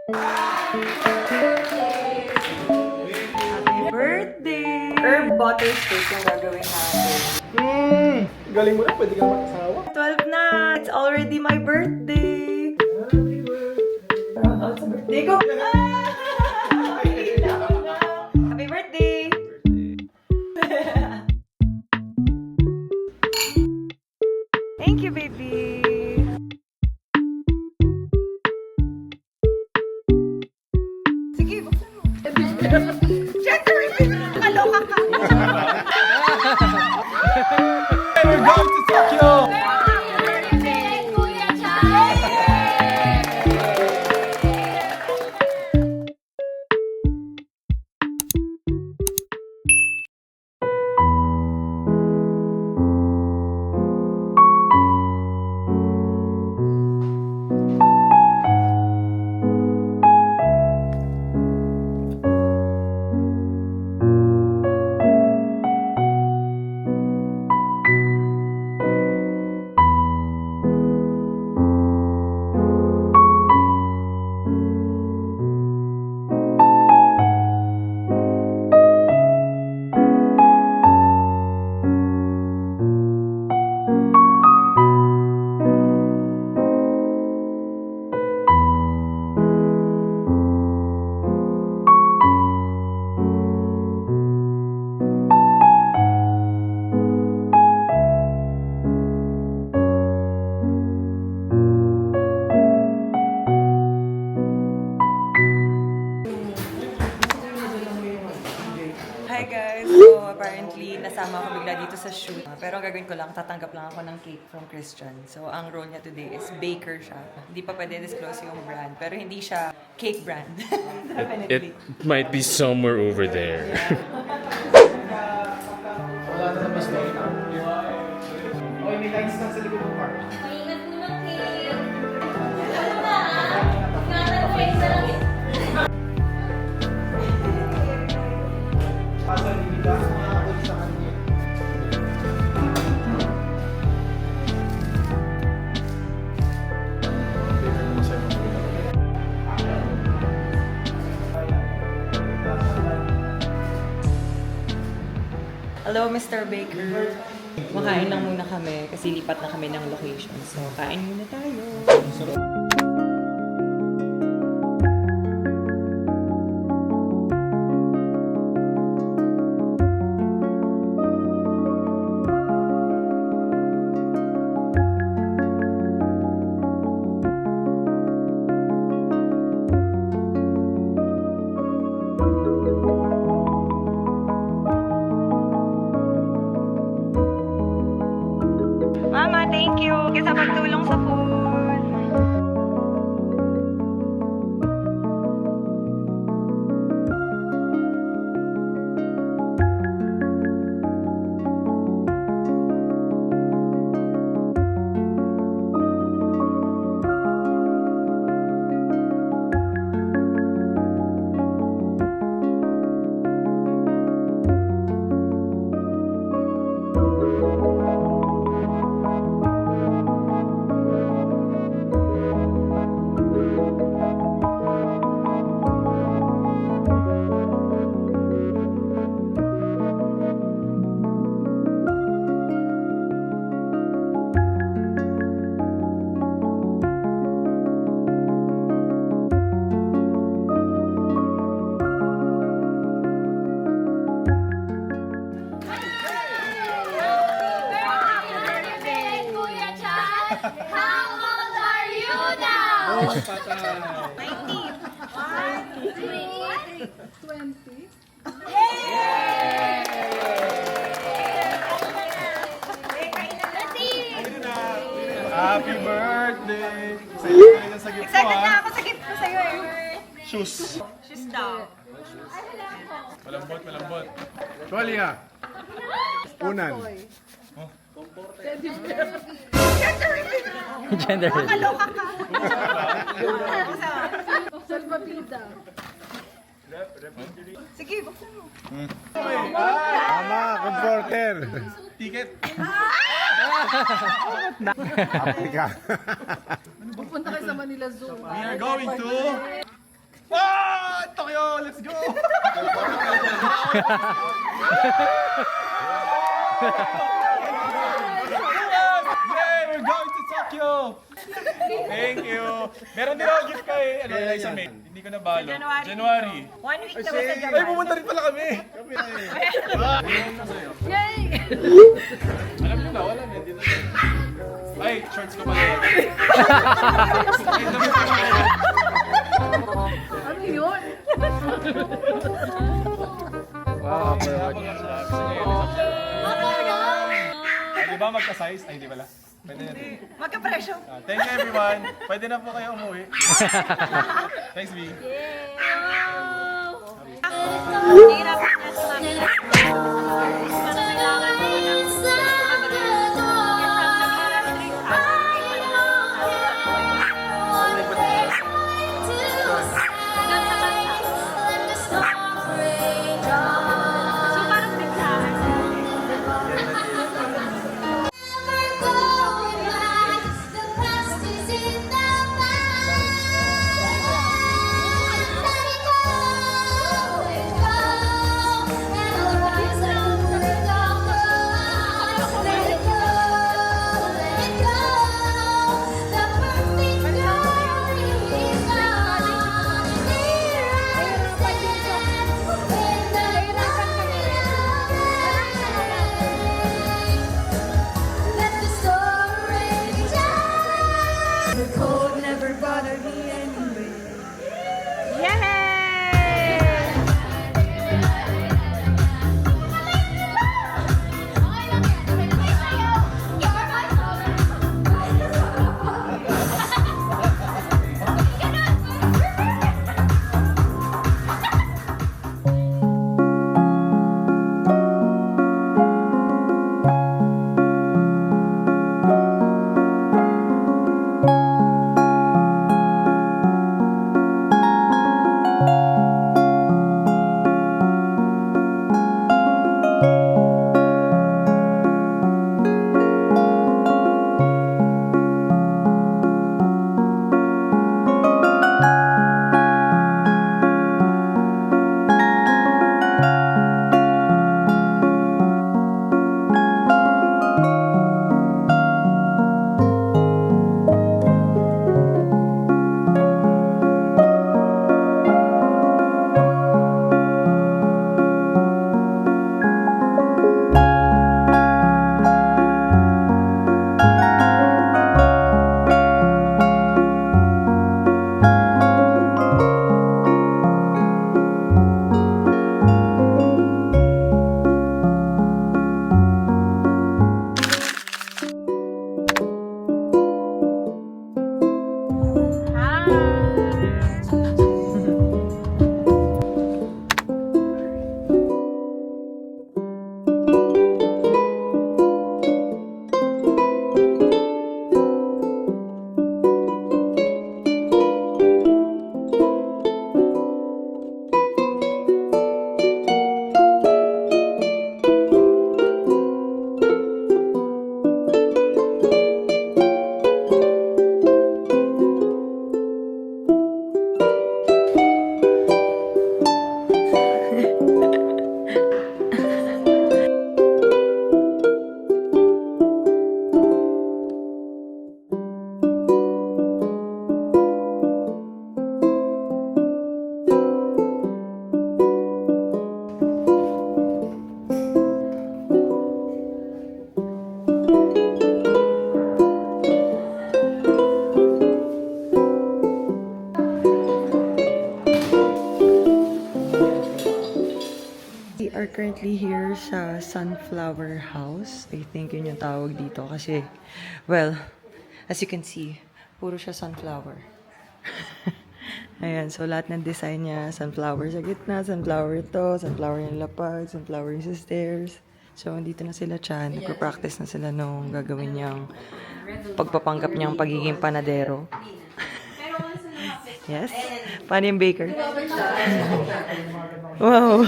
Happy birthday! Herb butter steak yung gagawin natin. Galing mo na, pwede ka mag-asawa. 12 na! It's already my birthday! Happy birthday. Shout out sa birthday ko! Happy birthday! Thank you, baby! Sige, buksan mo. Siyempre, kaloka ka! We're going to Tokyo! Hi guys! So apparently, nasama ako bigla dito sa shoot. Pero ang gagawin ko lang, tatanggap lang ako ng cake from Christian. So ang role niya today is baker siya. Hindi pa pwede disclose yung brand. Pero hindi siya cake brand. Definitely. It might be somewhere over there. Wala na sa bus na ito. Okay, may lines na sa likod ng car. Maingat mo ng cake. Ano ba? Ingatan mo yung sarang Pasal hindi ka makakabot sa kanya. Hello, Mr. Baker. Makain lang muna kami kasi lipat na kami ng location. So, kain muna tayo. Mama, thank you kasi sa pagtulong sa food. How old are you now? Happy birthday! Sa'yo talaga sa gift ko, Excited na ha? ako sa gift ko sa'yo eh. Shoes. Shoes daw. Malambot, malambot. Tuwalya. Unan. Gender. Kaloka ka. Sige, buksan mo. Tama, comforter. Ticket. Africa. Pupunta kayo sa Manila Zoo. We are going to Tokyo! Let's go! Yay! We're going to Tokyo! Thank you! Meron din ako gift kay Eliza May. Hindi ko nabalo. January. 1 week na ba sa Ay, Japan? pumunta rin pala kami! Yay! Alam nyo na, wala na. Dito na. Ay, shorts ko pala. Ano yun? Wow, Di ba magka-size? Ay, hindi pala. Pwede na. Magka-presyo. Thank you everyone. Pwede na po kayo umuwi. Thanks, V. Hirapan niya sa mga kailangan ko So parang biglaan. Cold never bothered me anyway. Yay! We are currently here sa Sunflower House. I think yun yung tawag dito kasi, well, as you can see, puro siya sunflower. Ayan, so lahat ng design niya, sunflower sa gitna, sunflower ito, sunflower yung lapag, sunflower yung sa stairs. So, andito na sila Chan. Nagpa-practice na sila nung gagawin niyang pagpapanggap niyang pagiging panadero. Yes? Paano yung baker? Wow!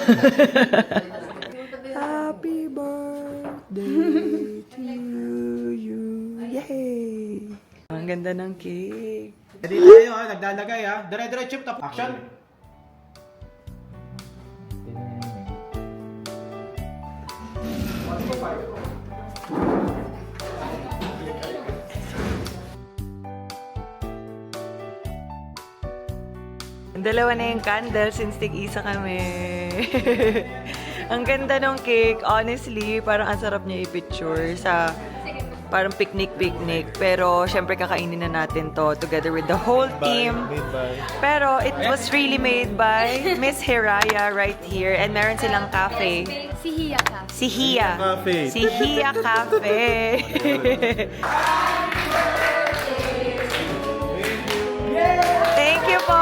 Happy birthday to you! Yay! Ang ganda ng cake. Dito tayo ha, naglalagay ha. Dire-dire chip top. Action! Dalawa na yung candle since tig-isa kami. Ang ganda ng cake. Honestly, parang ang sarap niya i-picture sa parang picnic. Pero, syempre, kakainin na natin to together with the whole team. Pero, it was really made by Miss Hiraya right here. And meron silang cafe. Si Hia ka. Si Hia. Cafe. Si Hia Cafe. Thank you po!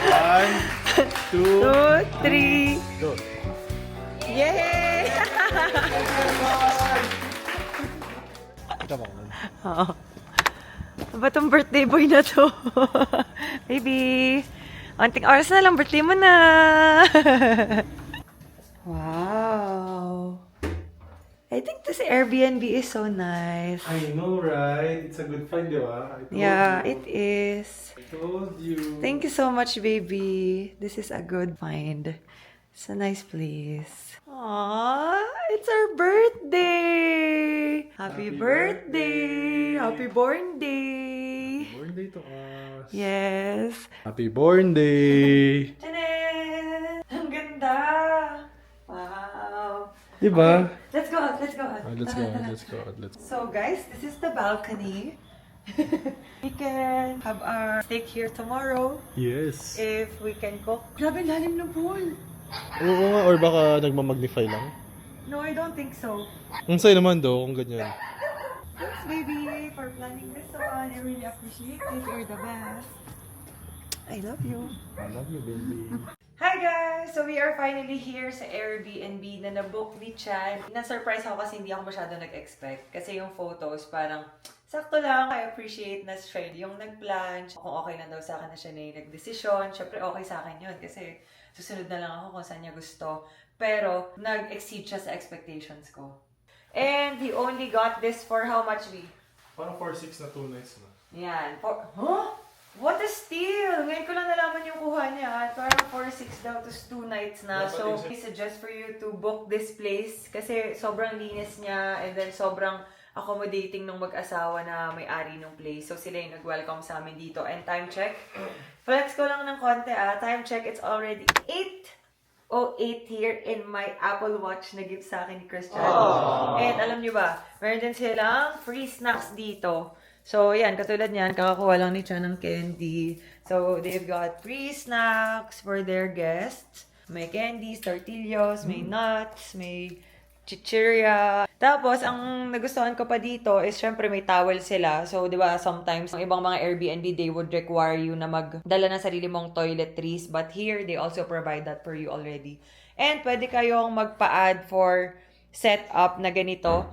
1, 2, 2, 3. go. Yay! Ito ba? Oo. Ba tong birthday boy na to? Baby! Anting oras na lang, birthday mo na! Wow! I think this Airbnb is so nice. I know, right? It's a good find, di ba? Yeah, it is. I told you. Thank you so much, baby. This is a good find. It's a nice place. Aww, it's our birthday! Happy birthday! Happy born day! Born day to us. Yes. Happy born day! Tanan! Ang ganda! Wow! Di ba? Let's go out, let's go out. Let's go, let's go, let's go. So guys, this is the balcony. We can have our steak here tomorrow Yes. if we can cook. Grabe, lalim ng pool. Oo nga, or baka nagmamagnify lang. No, I don't think so. Ang sayo naman do, kung ganyan. Thanks, baby, for planning this one. I really appreciate it. You're the best. I love you. I love you, baby. Hi guys! So we are finally here sa Airbnb na nabook ni Chan. Na-surprise ako kasi hindi ako masyado nag-expect. Kasi yung photos parang sakto lang. I appreciate na siya yung nag-plan. Kung okay lang daw sa akin na siya na yung nag-desisyon. Siyempre okay sa akin yun kasi susunod na lang ako kung saan niya gusto. Pero nag-exceed siya sa expectations ko. And he only got this for how much, B? Parang 4-6 na 2 nights na. Yan. Huh? What a steal! Ngayon ko lang nalaman yung kuha niya. Parang 4-6 daw, tapos 2 nights na. So, I suggest for you to book this place kasi sobrang linis niya and then sobrang accommodating nung mag-asawa na may-ari ng place. So, sila yung nag-welcome sa amin dito. And time check. Flex ko lang ng konti Time check, it's already 8:08 here in my Apple Watch na gift sa akin ni Christian. And alam niyo ba, meron din silang free snacks dito. So, yan, katulad niyan, kakakuha lang ni Chan ng candy. So, they've got free snacks for their guests. May candies, tortillos, may nuts, may chichirya. Tapos, ang nagustuhan ko pa dito is, syempre, may towel sila. So, di ba, sometimes, ang ibang mga Airbnb, they would require you na magdala ng sarili mong toiletries. But here, they also provide that for you already. And, pwede kayong magpa-add for setup na ganito.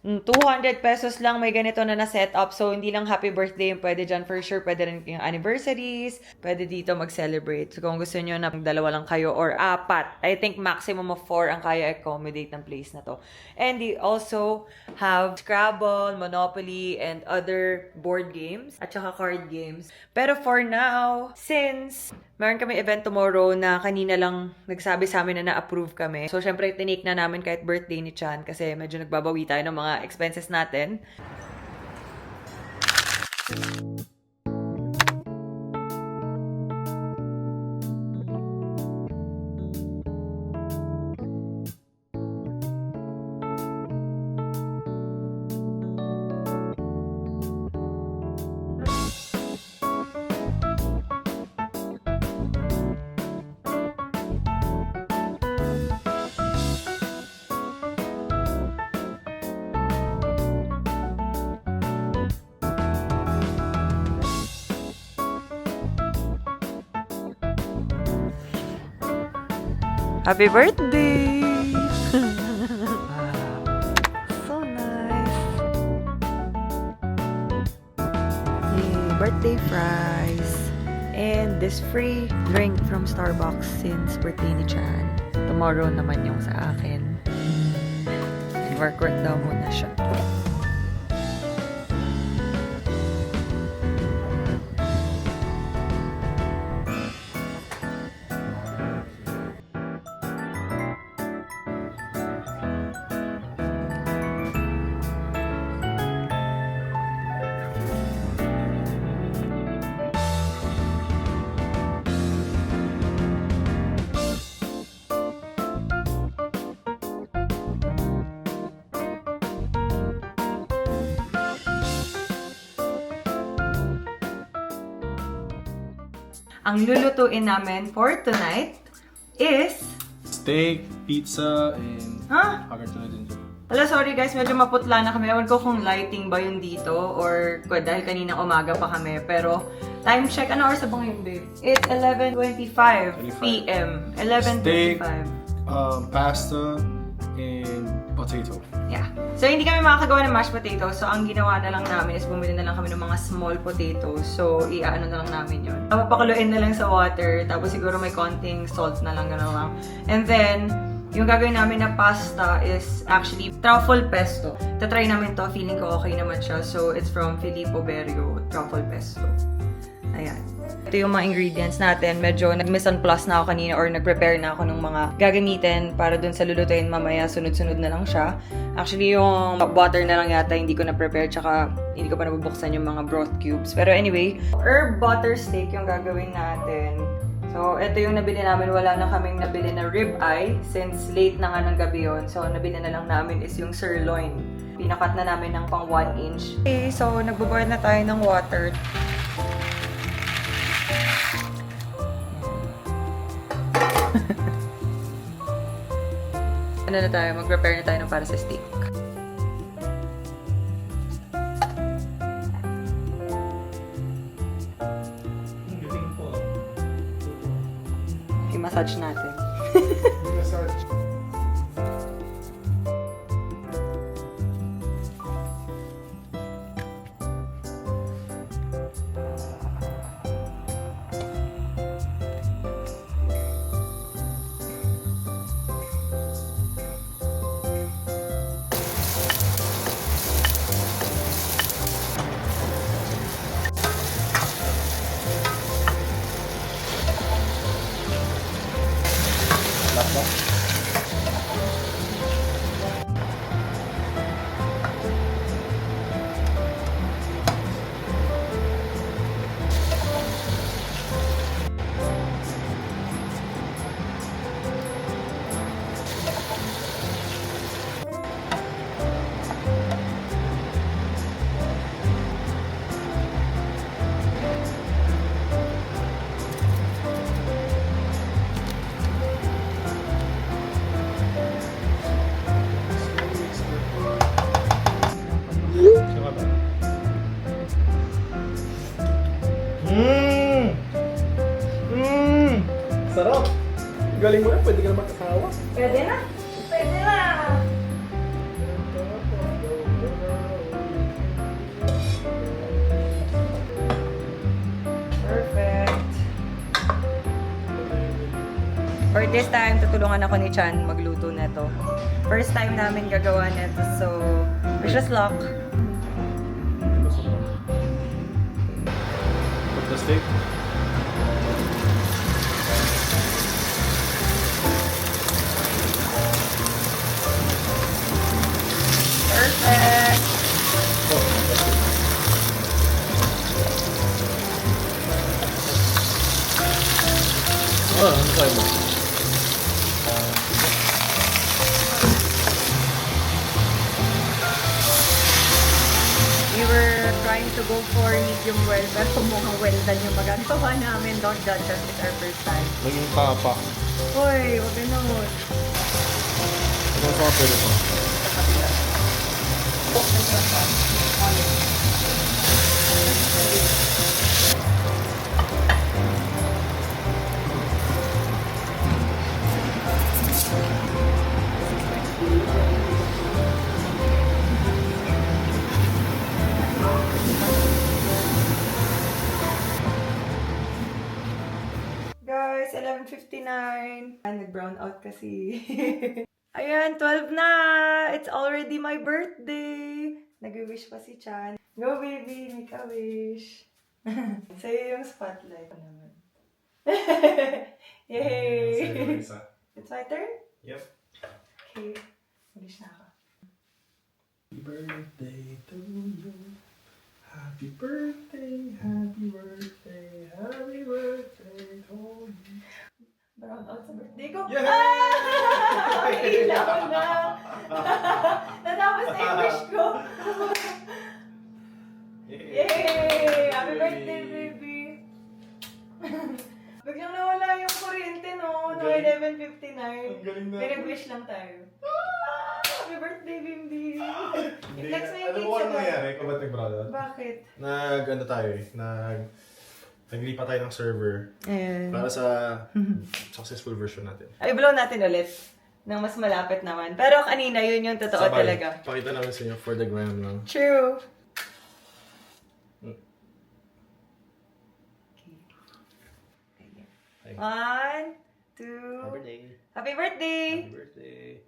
200 pesos lang may ganito na na-setup. So, hindi lang happy birthday yung pwede dyan for sure. Pwede rin yung anniversaries. Pwede dito mag-celebrate. So, kung gusto nyo na dalawa lang kayo or 4. I think maximum of 4 ang kaya accommodate ng place na to. And they also have Scrabble, Monopoly, and other board games. At saka card games. Pero for now, since meron kami event tomorrow na kanina lang nagsabi sa amin na na-approve kami. So, syempre, tinake na namin kahit birthday ni Chan kasi medyo nagbabawi tayo ng mga expenses natin. Happy birthday! So nice! Birthday fries! And this free drink from Starbucks since birthday ni Chan. Tomorrow naman yung sa akin. Work daw muna siya. Ang lulutuin namin for tonight is... Steak, pizza, and Huh? hagartuna din dyan. Wala, sorry guys, medyo maputla na kami. Ewan ko kung lighting ba yun dito or dahil kaninang umaga pa kami. Pero, time check. Ano oras na ba ngayon, babe? It's 11:25 p.m. 11:25. Pasta, and potato. Yeah. So, hindi kami makakagawa ng mashed potatoes. So, ang ginawa na lang namin is bumili na lang kami ng mga small potatoes. So, iaano na lang namin yun. Papakuluin na lang sa water. Tapos, siguro may konting salt na lang, gano'n lang. And then, yung gagawin namin na pasta is actually truffle pesto. Tatry namin to. Feeling ko okay naman siya. So, it's from Filippo Berio truffle pesto. Ayan. Ito yung mga ingredients natin. Medyo nag-miss on plus na ako kanina or nag-prepare na ako ng mga gagamitin para dun sa lulutuin mamaya. Sunod-sunod na lang siya. Actually, yung butter na lang yata hindi ko na-prepare tsaka hindi ko pa nabubuksan yung mga broth cubes. Pero anyway, herb butter steak yung gagawin natin. So, ito yung nabili namin. Wala na kaming nabili na rib eye since late na nga ng gabi yun. So, nabili na lang namin is yung sirloin. Pinakat na namin ng pang 1 inch. Okay, so nagbo-boil na tayo ng water. Ano na tayo? Mag-prepare na tayo ng para sa steak. I-massage natin. Sarap! Galing mo yan, pwede ka na mag-asawa. Pwede na? Pwede na! Perfect! For this time, tutulungan ako ni Chan magluto na to. First time namin gagawa nito, so wish us luck. Put the steak. Perfect! Ano tayo mo? We were trying to go for medium well, pero mukhang well done yung magagawa namin. Don't judge us, it's our first time. Naging papa. Hoy, huwag na nun. Ano sa pwede pa? Guys, 11:59. Nag-brown out kasi. Ayan, 12 na! It's already my birthday! Nag-wish pa si Chan. Go, baby! Make a wish! Sa'yo yung spotlight naman. Yay! It's my turn? Yep. Okay. Wish na ako. Happy birthday to you. Happy birthday, happy birthday, happy birthday to you. Brown out sa birthday ko. Yay! Ah! Ilaw na! Natapos na yung wish ko. Yay! Happy birthday, baby! Biglang nawala yung kuryente, no? No, Galing. 11:59. Ang galing na. May nag-wish lang tayo. Happy birthday, Bimbi! Hindi, I-flex mo yung alam cake mo sa ano nangyari, kabating brother? Bakit? Ano tayo eh, naglipat tayo ng server Ayan. para sa successful version natin. I-blow natin ulit. Nang mas malapit naman. Pero kanina, yun yung totoo Sabay, talaga. pakita namin sa inyo for the gram lang. True. Ay. 1, 2. birthday. Happy birthday! Happy birthday.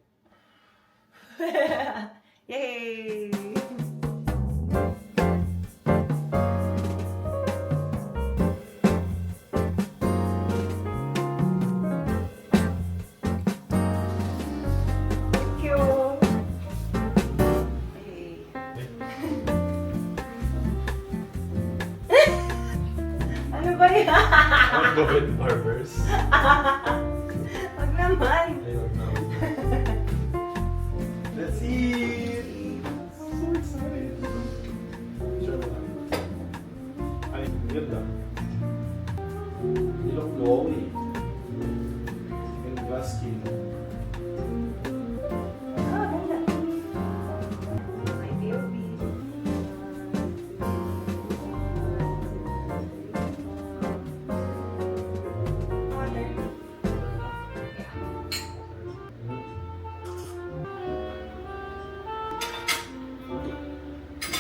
Yay! Thank you! Yay. Ano ba yan? I'll go with barbers. Wag naman! Ayun na. Let's eat! So excited! Sure ba? Ay, ganda. You look glowy. And glass skin. Ah, ganda. My baby. Water.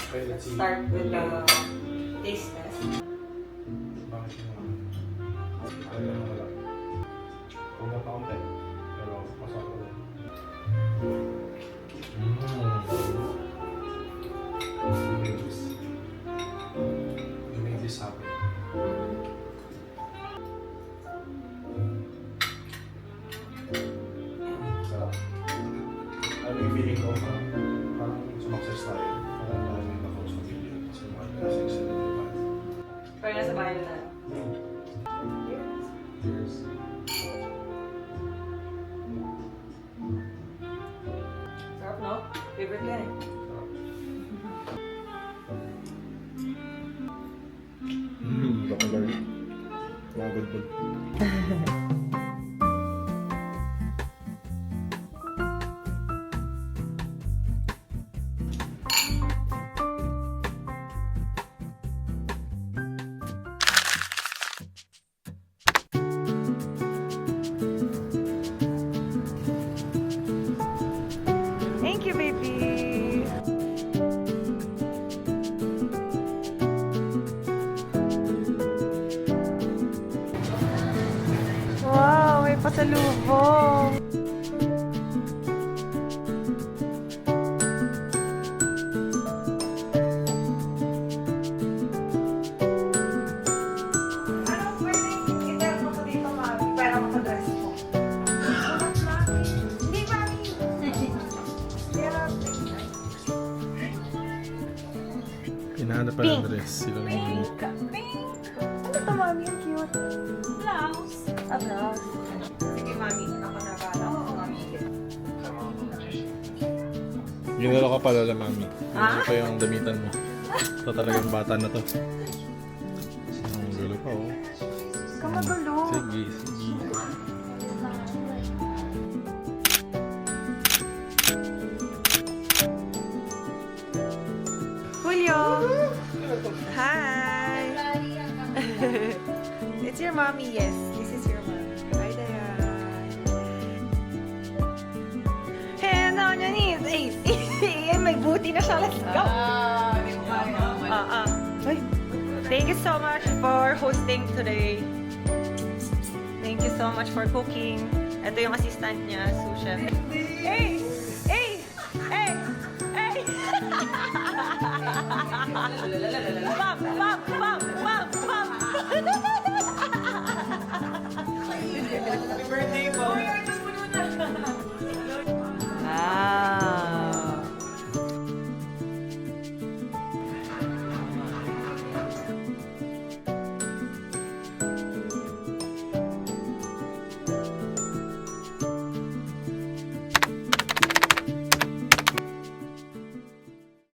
Okay, let's see. Start with the taste test. Bakit yun? Ano na wala? Una pa konti. Pero masarap ko. You made this happen. Sarap. Ano yung feeling ko? Parang sumakses tayo. Parang parang yung nakaus na video. Kasi mga kasi excited ko pa. Pero nasa bahay na. Cheers. Sarap, no? Favorite ko yan eh. Bakalari. Mga good. Thank you, baby! Wow, may pasalubong! Anong pwedeng i-tell mo ko dito, Mami, para makadress mo? Hindi, Mami! Yeah, Hinahanap pa ng dress. Sila lang yung pink! Pink! Ano to, Mami? Ang cute! Blouse! A blouse. Sige, Mami. Ako na ba? Oo, Mami. Ginalo ka pala lang, mami. Ah? Ginalo pa yung damitan mo. Ito talagang bata na to. Ang gulo pa, oh. Kamagulo. Sige. Julio! Hi! It's your mommy, yes. This is your mommy. Hi, Diane. Hands on your knees. Ay, may booty na siya. Let's go! Ay, thank you so much for hosting today. Thank you so much for cooking. Ito yung assistant niya, sous chef. Hey!